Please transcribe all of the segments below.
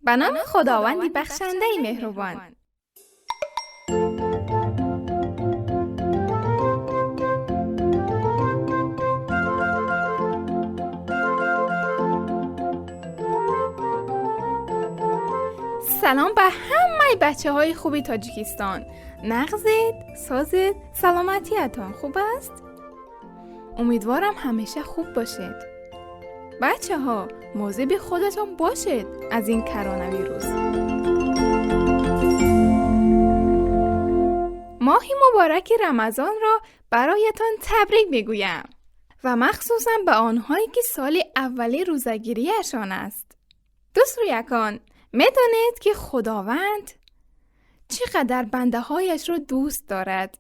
به نام خداوندی بخشنده مهربان. سلام به همه بچه های خوبی تاجیکستان. نغزید، سازید، سلامتیتان خوب است؟ امیدوارم همیشه خوب باشید. بچه ها مواظب خودتان باشید از این کرونا ویروس. ماه مبارک رمضان را برایتان تبریک میگویم و مخصوصا به آنهایی که سال اولی روزه‌گیری‌شان است. دوست یکان، میدانید که خداوند چقدر بنده هایش را دوست دارد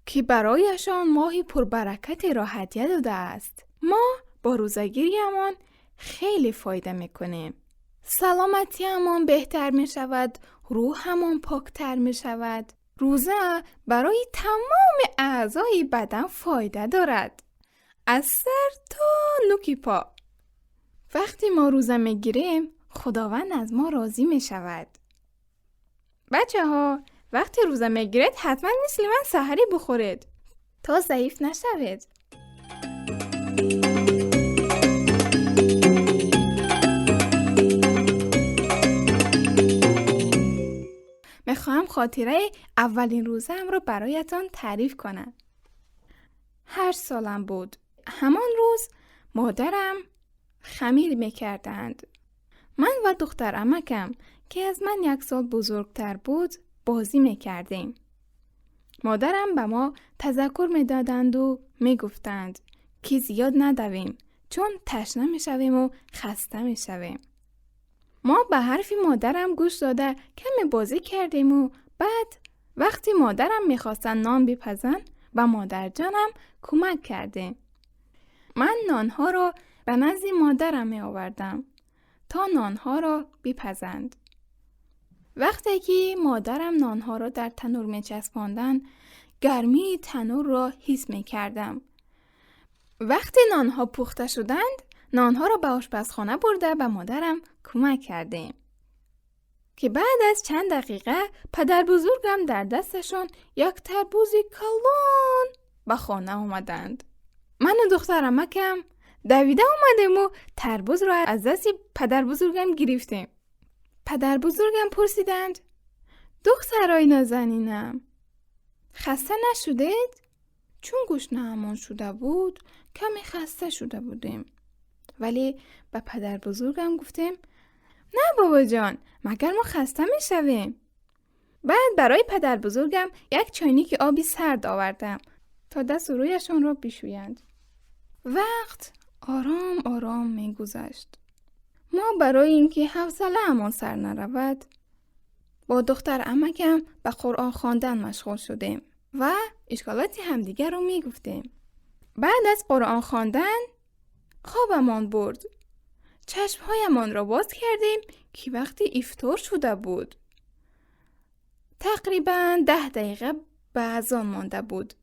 که برایشان ماهی پربرکت را هدیه داده است. ما با روزه‌گیریمان خیلی فایده میکنیم. سلامتیمان بهتر می شود، روحمان پاکتر می شود. روزه برای تمام اعضای بدن فایده دارد، از سر تا نوک پا. وقتی ما روزه میگیریم خداوند از ما راضی می شود. بچه ها وقتی روزه میگیرید حتما مثل من سحری بخورید تا ضعیف نشوید. میخواهم خاطره اولین روزم رو برایتان تعریف کنم. 8 سالم بود. همان روز مادرم خمیر میکردند. من و دختر عمکم که از من 1 سال بزرگتر بود بازی میکردیم. مادرم به ما تذکر میدادند و میگفتند که زیاد ندویم چون تشنه میشویم و خسته میشویم. ما به حرفی مادرم گوش داده کمی بازی کردیم و بعد وقتی مادرم میخواستن نان بپزن به مادر جانم کمک کردیم. من نانها را به نزد مادرم می آوردم تا نانها را بپزند. وقتی که مادرم نانها را در تنور می چسباندن گرمی تنور را حس می کردم. وقتی نانها پخته شدند نانها را به آشپزخانه برده به مادرم کمک کردیم که بعد از چند دقیقه پدر بزرگم در دستشان 1 تربوز کلان به خانه آمدند. من و دختر عمکم دویده آمدیم و تربوز را از دست پدر بزرگم گرفتیم. پدر بزرگم پرسیدند دخترای نازنینم خسته نشدید؟ چون گشنه‌مان شده بود کمی خسته شده بودیم. ولی به پدر بزرگم گفتیم نه بابا جان، مگر ما خسته می شویم. بعد برای پدر بزرگم 1 چاینک آبی سرد آوردم تا دست و رویشان را بشویند. وقت آرام آرام می گذشت. ما برای اینکه حوصله امان سر نرود با دختر عمکم به قرآن خواندن مشغول شدیم و اشکالات همدیگر رو می گفتیم. بعد از قرآن خواندن خوابمان برد. چشمهایمان را باز کردیم که وقتی افطار شده بود. تقریباً 10 دقیقه به اذان مانده بود.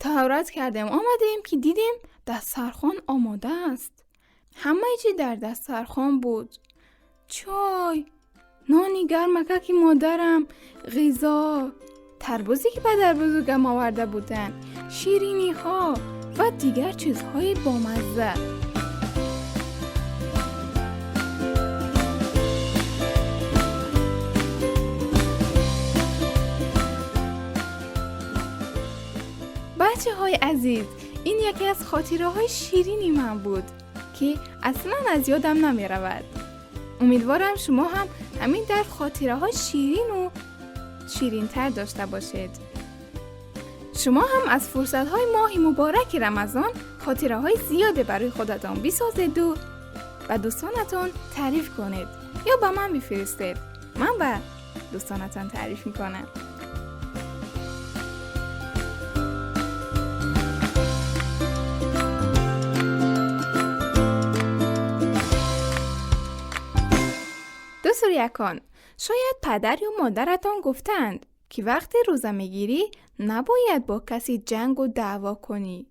طهارت کردیم آمدیم که دیدیم دسترخوان آماده است. همه چی در دسترخوان بود. چای، نانی گرمکه که مادرم، غذا، تربوزی که پدر بزرگم آورده بودن، شیرینی ها و دیگر چیزهای بامزه. بچه های عزیز، این یکی از خاطره های شیرینی من بود که اصلا از یادم نمی رود. امیدوارم شما هم همین در خاطره های شیرین و شیرین تر داشته باشید. شما هم از فرصت های ماه مبارک رمضان خاطره های زیاده برای خودتان بسازید و به دوستانتان تعریف کنید یا به من بفرستید. من به دوستانتان تعریف میکنم. دوست یکان، شاید پدر یا مادرتان گفتند که وقتی روزه میگیری نباید با کسی جنگ و دعوا کنی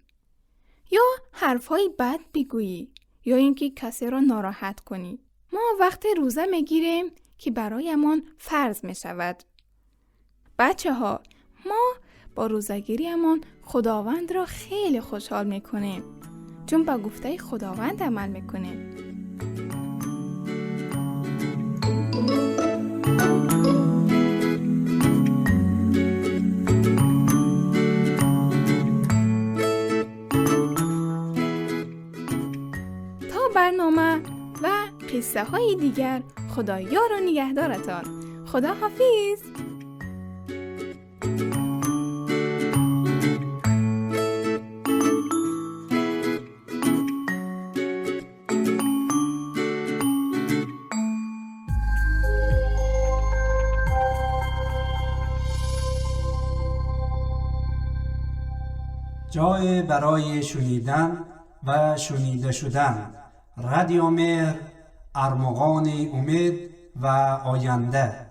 یا حرفهای بد بگویی یا اینکه کسی را ناراحت کنی. ما وقتی روزه میگیریم که برایمان فرض می شود. بچه ها، ما با روزه‌گیریمان خداوند را خیلی خوشحال می کنیم چون با گفته خداوند عمل می کنیم. تا برنامه و قصه های دیگر، خدا یار و نگهدارتان. خدا حافظ. جای برای شنیدن و شنیده شدن. رادیو مهر، ارمغان امید و آینده.